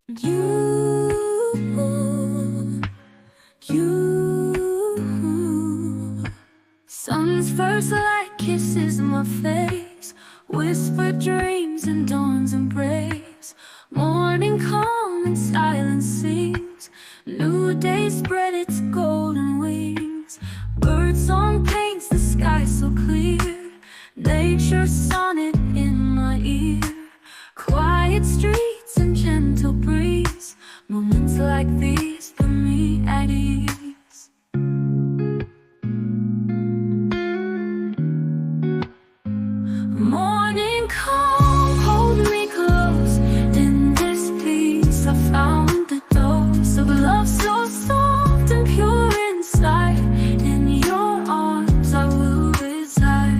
You, sun's first light kisses my face, whispered dreams and dawn's embrace. Morning calm and silence sings, new day spread its golden wings. Birdsong paints the sky so clear, nature's sonnet in my ear. Quiet streets and gentle breeze, moments like these put me at ease. Morning calm, hold me close, in this peace I found the dose of love so soft and pure inside. In your arms I will reside.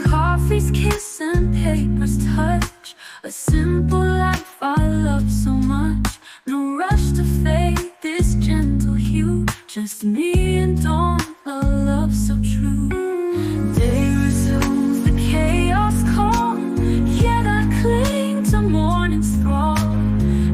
Coffee's kiss and paper's touch, a simple life I love so much. No rush to fade this gentle hue, just me and dawn, a love so true. Day resumes the chaos calm, yet I cling to morning's thrall.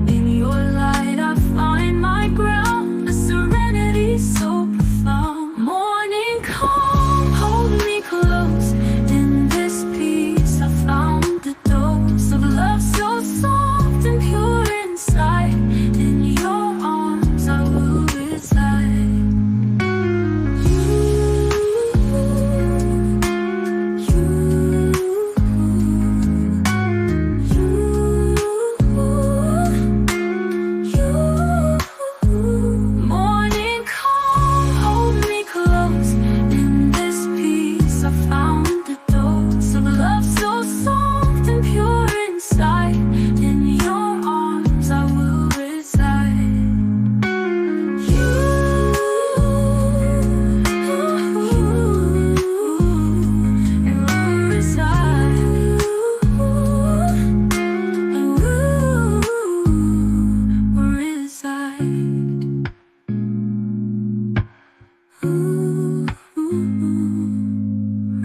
In your light I find my ground, a serenity so profound. Morning calm, hold me close, in this peace I found the dose of love so soft and pure inside. In your arms I will reside. Morning calm, hold me close, in this peace I found the dose of love so soft and pure inside. In your arms I will reside.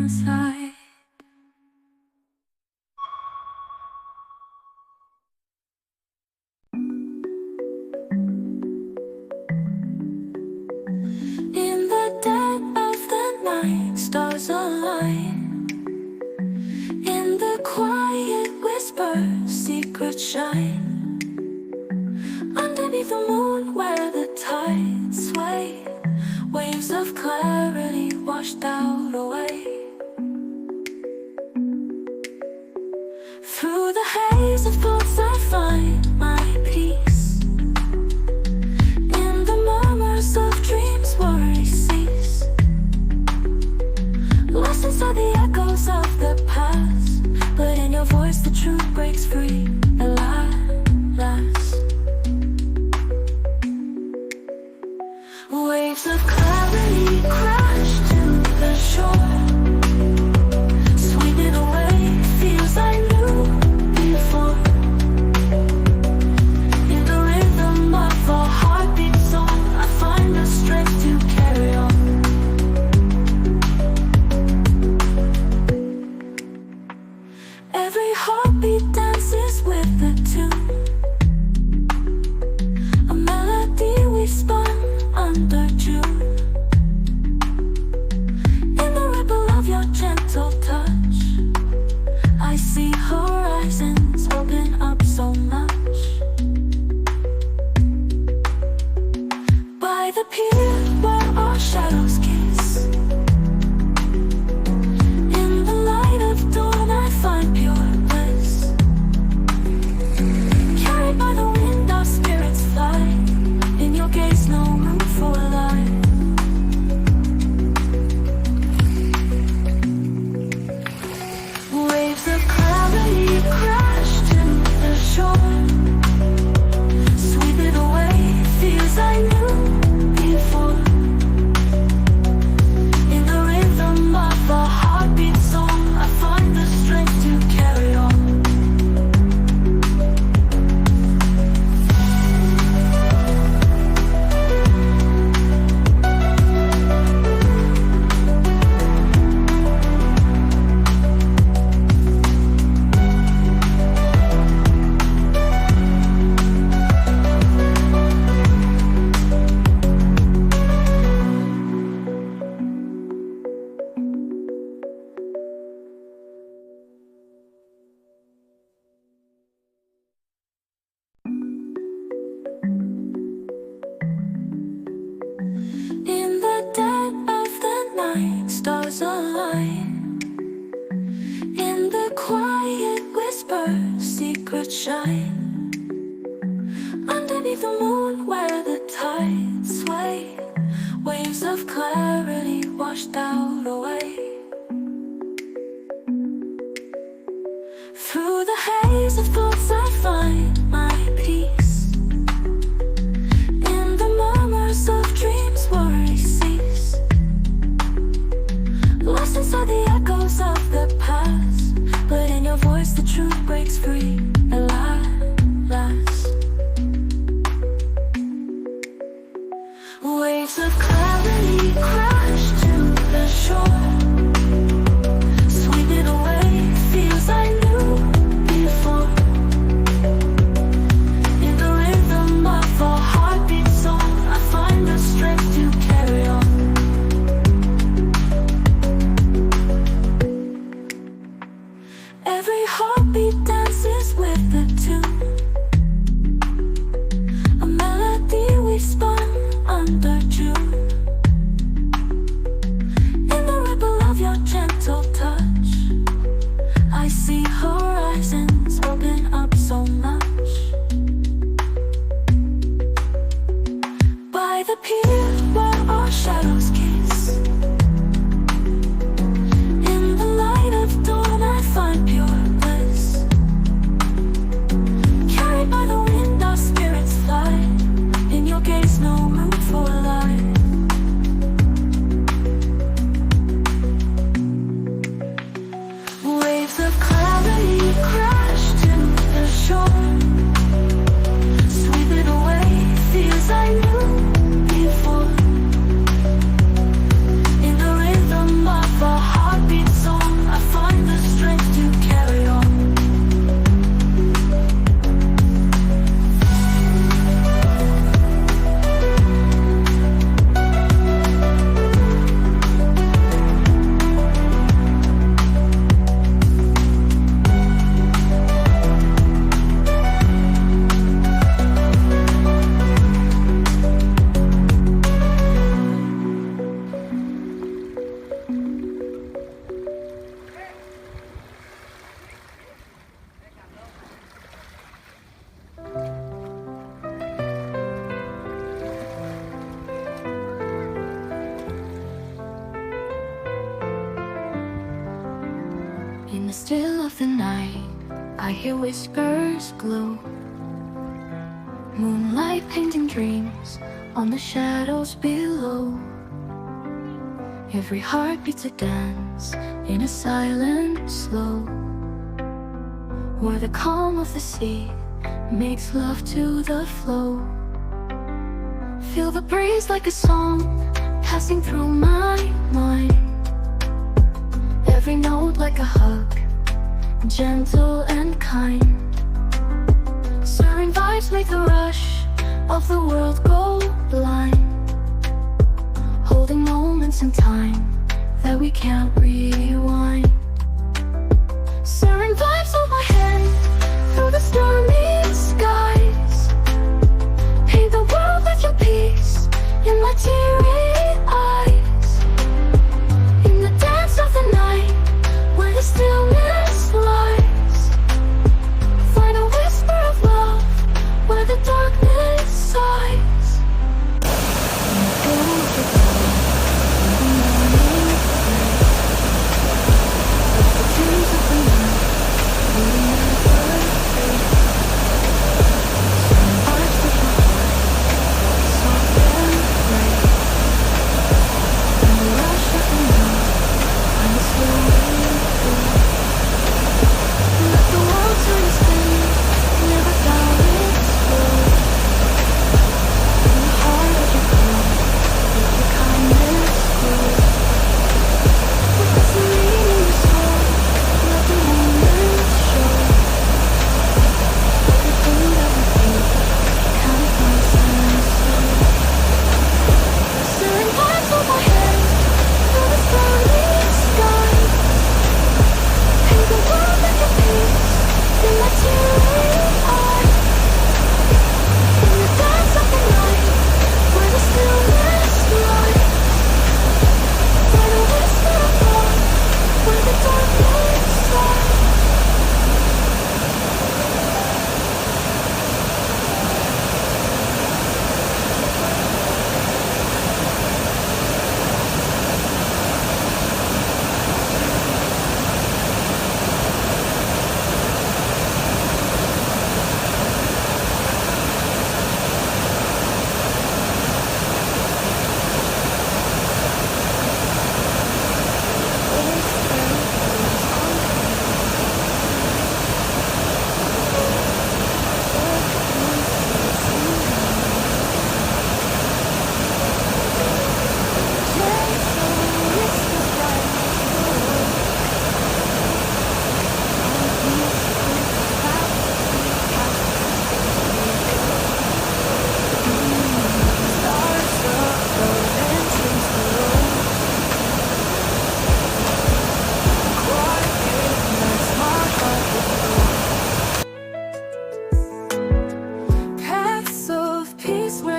Reside. In the dead of the night, stars align. In the quiet whispers, secrets shine. Underneath the moon where the tides sway, waves of clarity washed out away. Through the haze of thoughts I find my peace. In the murmurs of dreams worries cease. Lost inside the echoes of the past, but in your voice the truth breaks free at last. Waves of clarity crash to the shore. like stars align. In the quiet whispers, secrets shine. Underneath the moon where the tides sway, waves of clarity washed out away. Through the haze of thoughts I find my peace. In the murmurs of dreams worries cease. Lost inside the echoes of the past, but in your voice the truth breaks free at last. Waves of clarity crash to the shore, sweeping away fears I knew before. In the rhythm of a heartbeat song, I find the strength to carry on. Every heartbeat dances with the tune, a melody we spun under June. In the ripple of your gentle touch, I see horizons open up so much. By the pier where our shadows kiss, in the light of dawn I find pure bliss. Carried by the wind our spirits fly, in your gaze no room for lie. Waves of clarity crash to the shore, sweeping away fears I knew before. In the rhythm of a heartbeat song, I find the strength to carry on. In the still of the night, I hear whispers glow, moonlight painting dreams on the shadows below. Every heart beats a dance in a silent slow, where the calm of the sea makes love to the flow. Feel the breeze like a song passing through my mind, every note like a hug, gentle and kind. Serene vibes make the rush of the world go blind, holding moments in time that we can't rewind. Serene vibes hold my hand through the stormy skies, paint the world with your peace in my teary eyes. In the dance of the night, where the stillness lies, find a whisper of love where the darkness sighs. In the glow of the dawn, the morning light,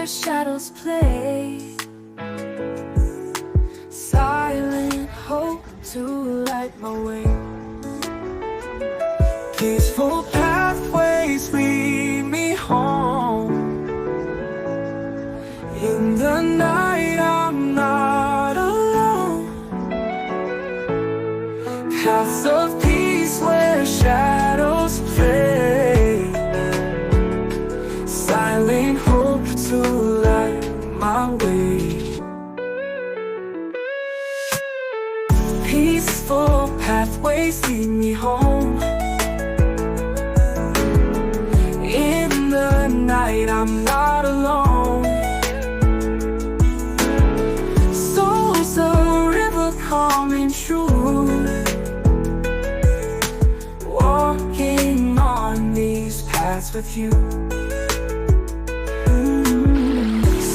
shadows play. Silent hope to light my way. Peaceful pathways lead me home. In the night I'm not alone. Paths of peace where shadows play. Silent hope to light my way. Peaceful pathways lead me home. In the night I'm not alone. Soul's a river calm and true, walking on these paths with you.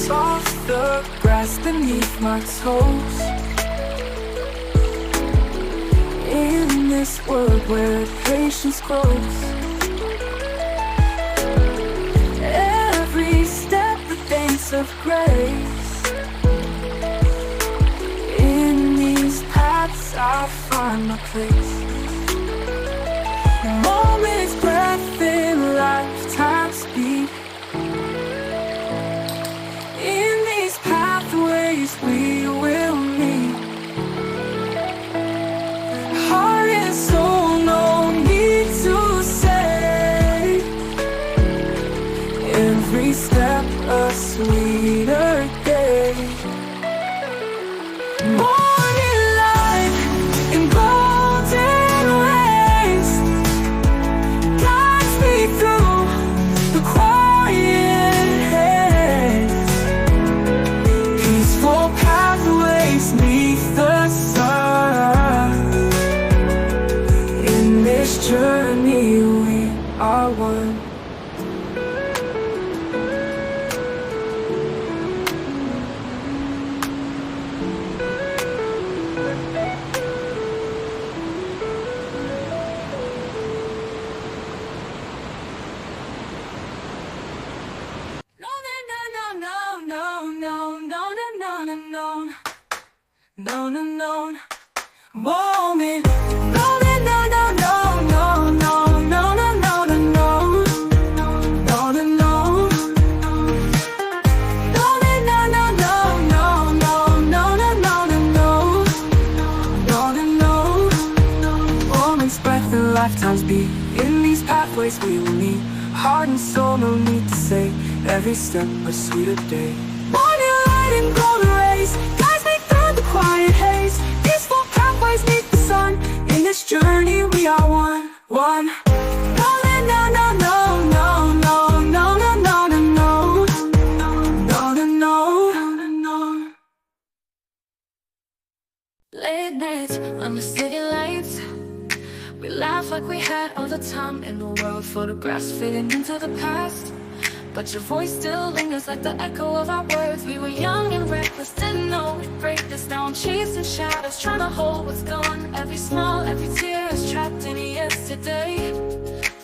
Soft the grass beneath my toes. In this world where patience grows, every step the thanks of grace. In these paths I find my place. Moments, breath in lifetime's speed. In these pathways we will meet. Heart and soul, no need to say. Every step a sweeter day. Morning light in golden rays guides me through the quiet haze. Peaceful pathways neath the sun. In this journey we are one. No, no, no, moment. No, no, no, no, no, no, no, no, no, no, no, no, no, no. No, no, no, no, no, no, no, no, no, no, no, no, no. Moments, breath, and lifetimes beat. In these pathways we will meet. Heart and soul, no need to say. Every step a sweeter day. Morning light and golden rays guides me through the quiet haze. Peaceful pathways neath the sun. In this journey we are one, one. No, no, no, no, no, no, no, no, no, no, no, no, no, no, no. Late nights under city lights, we laugh like we had all the time in the world. Photographs fading into the past, but your voice still lingers like the echo of our words. We were young and reckless, didn't know we'd break this down. Chasing shadows, trying to hold what's gone. Every smile, every tear is trapped in yesterday,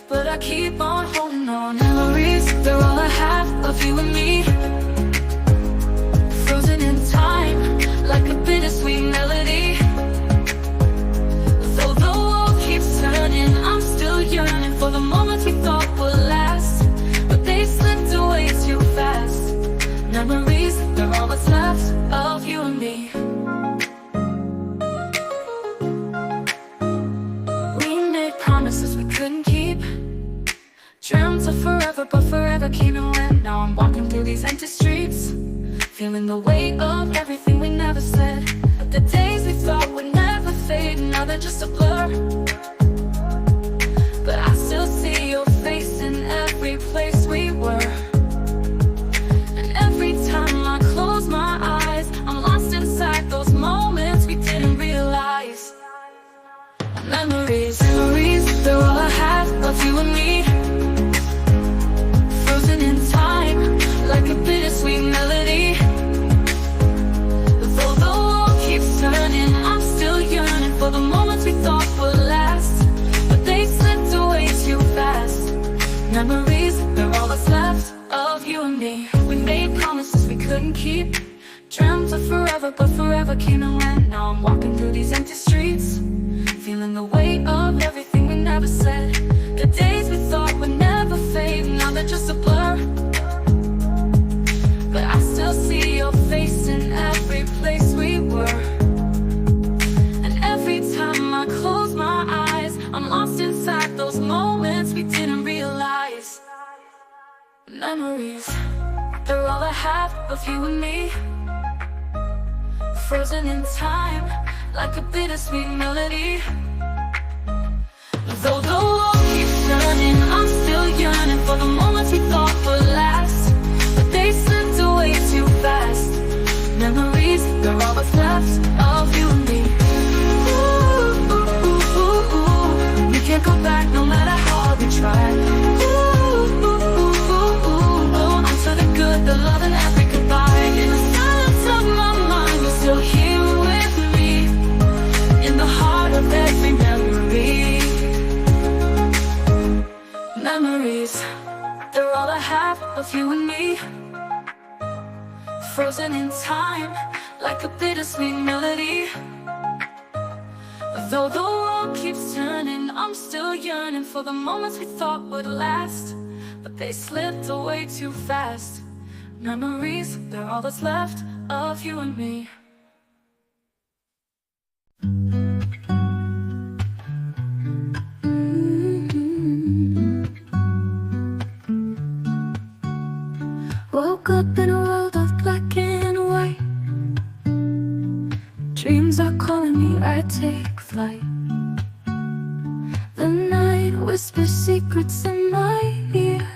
but I keep on holding on. Memories, they're all I have of you and me, frozen in time, like a bittersweet melody. Though the world keeps turning, I'm still yearning for the moments we thought would last, but they slipped away too fast. Memories, they're all what's left of you and me. We made promises we couldn't keep, dreamt of forever, but forever came and went. Now I'm walking through these empty streets, feeling the weight of everything we never said. But the days we thought would never fade, now they're just a blur. But I still see your face in every place we were. And every time I close my eyes, I'm lost inside those moments we didn't realize. Memories, memories, they're all I have of you and me, frozen in time, like a bittersweet melody. Though the world keeps turning, I'm still yearning for the moments we thought would last. couldn't keep. Dreamt of forever, but forever came and went. Now I'm walking through these empty streets, feeling the weight of everything we never said. The days we thought would never fade, now they're just a blur. But I still see your face in every place we were. And every time I close my eyes, I'm lost inside those moments we didn't realize. Memories, they're all I have of you and me, frozen in time, like a bittersweet melody. Though the world keeps turning, I'm still yearning for the moments we thought would last, but they slipped away too fast. Memories, they're all that's left of you and me. Ooh, ooh, ooh, ooh, ooh. We can't go back no matter how hard we try. Ooh, ooh, ooh, ooh, ooh. Hold on to the good, the love, and every goodbye. In the silence of my mind, you're still here with me, in the heart of every memory. Memories, they're all I have of you and me, frozen in time, like a bittersweet melody. Though the world keeps turning, I'm still yearning for the moments we thought would last, but they slipped away too fast. Memories, they're all that's left of you and me. Woke up in a world of black and white. Dreams are calling me, I take flight. The night whispers secrets in my ear.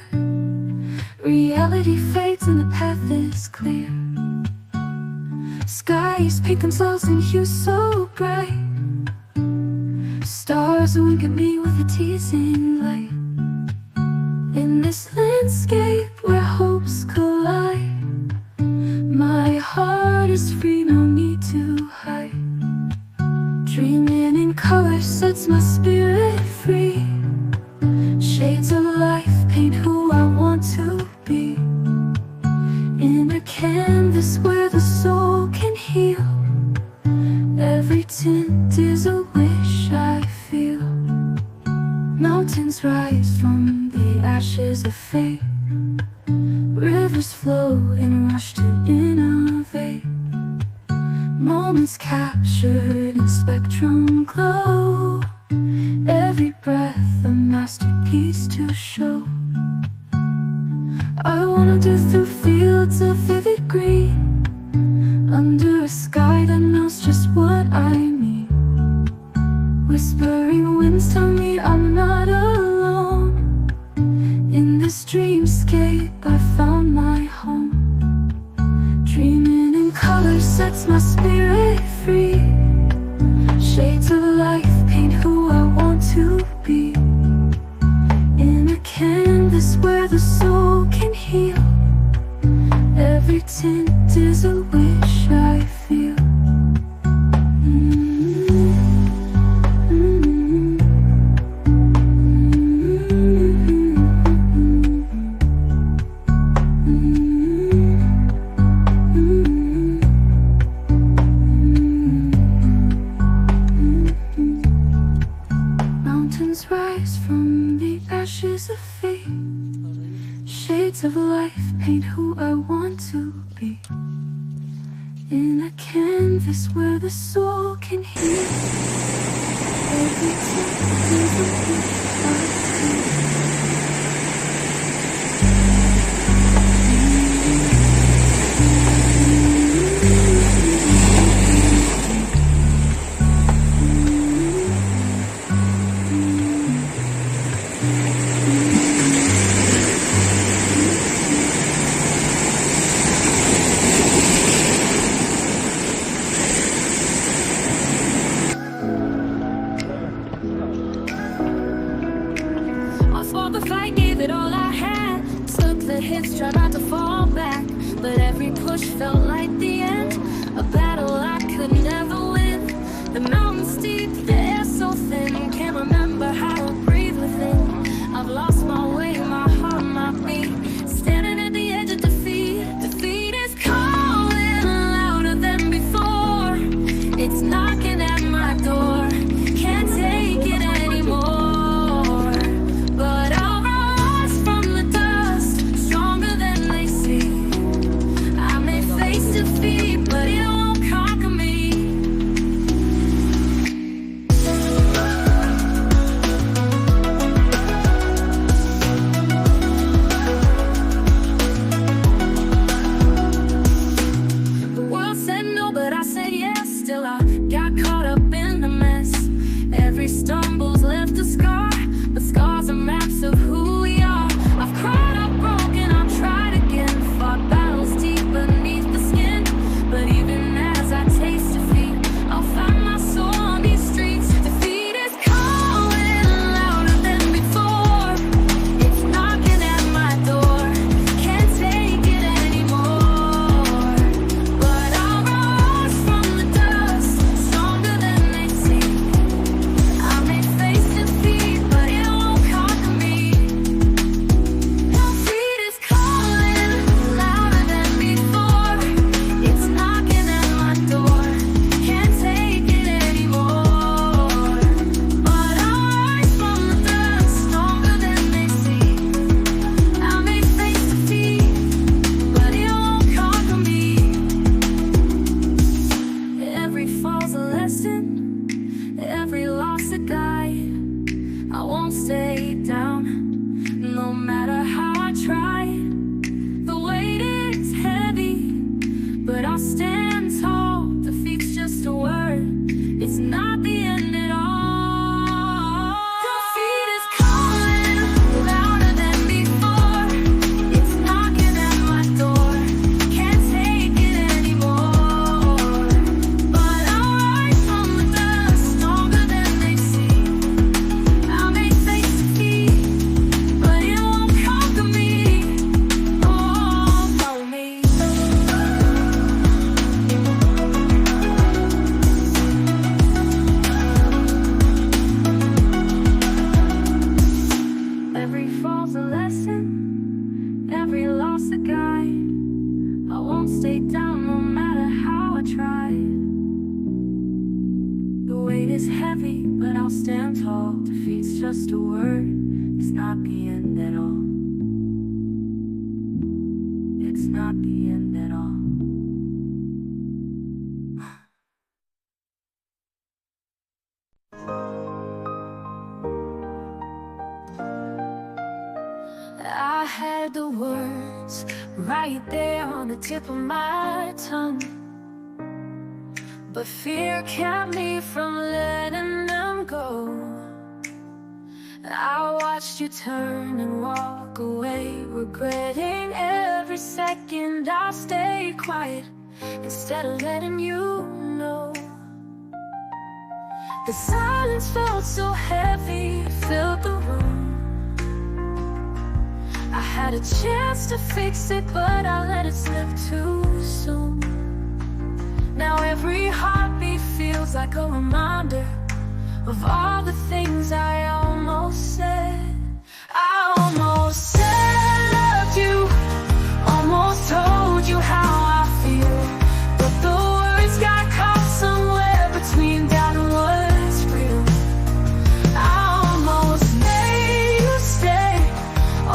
Reality fades and the path is clear. Skies pink and clouds and hues so bright. Stars wink at me with a teasing light. In this landscape where hopes collide, my heart is free, no need to hide. Dreaming in color sets my spirit free. Shades of life paint who I want to be. In a canvas where the soul can heal. Every tint is a wish I feel. Mountains rise from the ashes of fate. Rivers flow and rush to innovate. Moments captured in spectrum glow. Every breath a masterpiece to show. I wanna do through fields of vivid green, under a sky that knows just what I mean. Whispering winds tell me I'm not alone. In this dreamscape I found my home. Dreaming in color sets my spirit free. Shades of life paint who I want to be. In a canvas where the soul can heal. Every tint is a wish I feel. Mountains rise from the ashes of fate. Shades of life paint who I want to be. In a canvas where the soul can heal. Every tint is a wish I feel. The fight, gave it all I had. Took the hits, tried not to fall back, but every push felt like the end. A battle I could never win. The mountains steep, the air so thin. Can't remember how to breathe within. I've lost my way, my heart, my beat. Standing at the edge of defeat. Defeat is calling. I'll stand tall. Defeat's just a word, it's not the end at all. Defeat is calling louder than before. It's knocking at my door. Can't take it anymore. But I'll rise from the dust, stronger than they see. I may face defeat, but it won't conquer me. Oh, follow me. Every fall's a lesson, every loss a guide. I won't stay down no matter how I try. The weight is heavy, but I'll stand tall. Defeat's just a word, it's not the end at all. It's not the end at all. I had the words right there on the tip of my tongue, but fear kept me from letting them go. I watched you turn and walk away, regretting every second. I stayed quiet instead of letting you know. The silence felt so heavy, it filled the room. I had a chance to fix it, but I let it slip too soon. Now every heartbeat feels like a reminder of all the things I almost said. I almost said I loved you, almost told you how I feel, but the words got caught somewhere between doubt and what's real. I almost made you stay,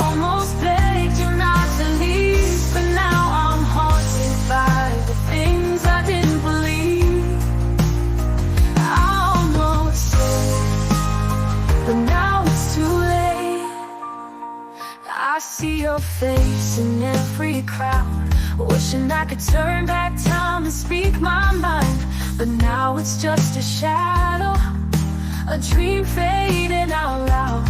almost begged you not to leave, but now I'm haunted by the things I didn't believe. I almost said, but now it's too late. I see your face in every crowd, wishing I could turn back time and speak my mind, but now it's just a shadow, a dream fading out loud,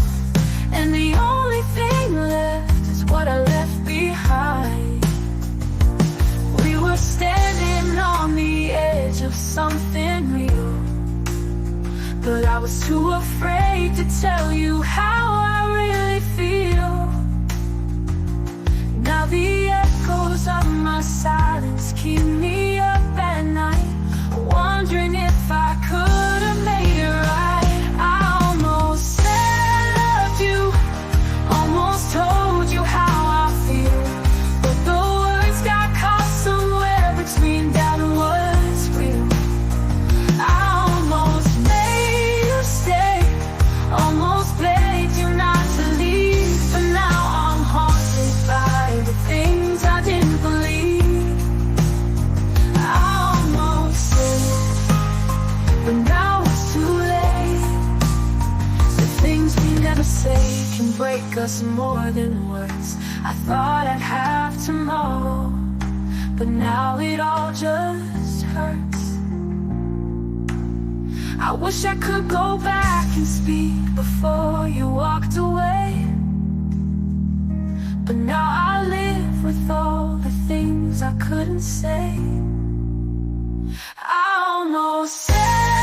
and the only thing left is what I left behind. We were standing on the edge of something real, but I was too afraid to tell you how I really feel. Now the echoes of my silence keep me up at night, wondering if I could have made it right. I almost said I loved you, almost told you how I feel, but the words got caught somewhere between doubt and what's real. I almost made you stay, almost begged you not to leave, but now I'm haunted by the things I didn't believe. I almost said, but now it's too late. The things we never say can break us more than words. I thought I'd have to know, but now it all just hurts. I wish I could go back and speak before you walked away, but now I live with all the things I couldn't say. I almost said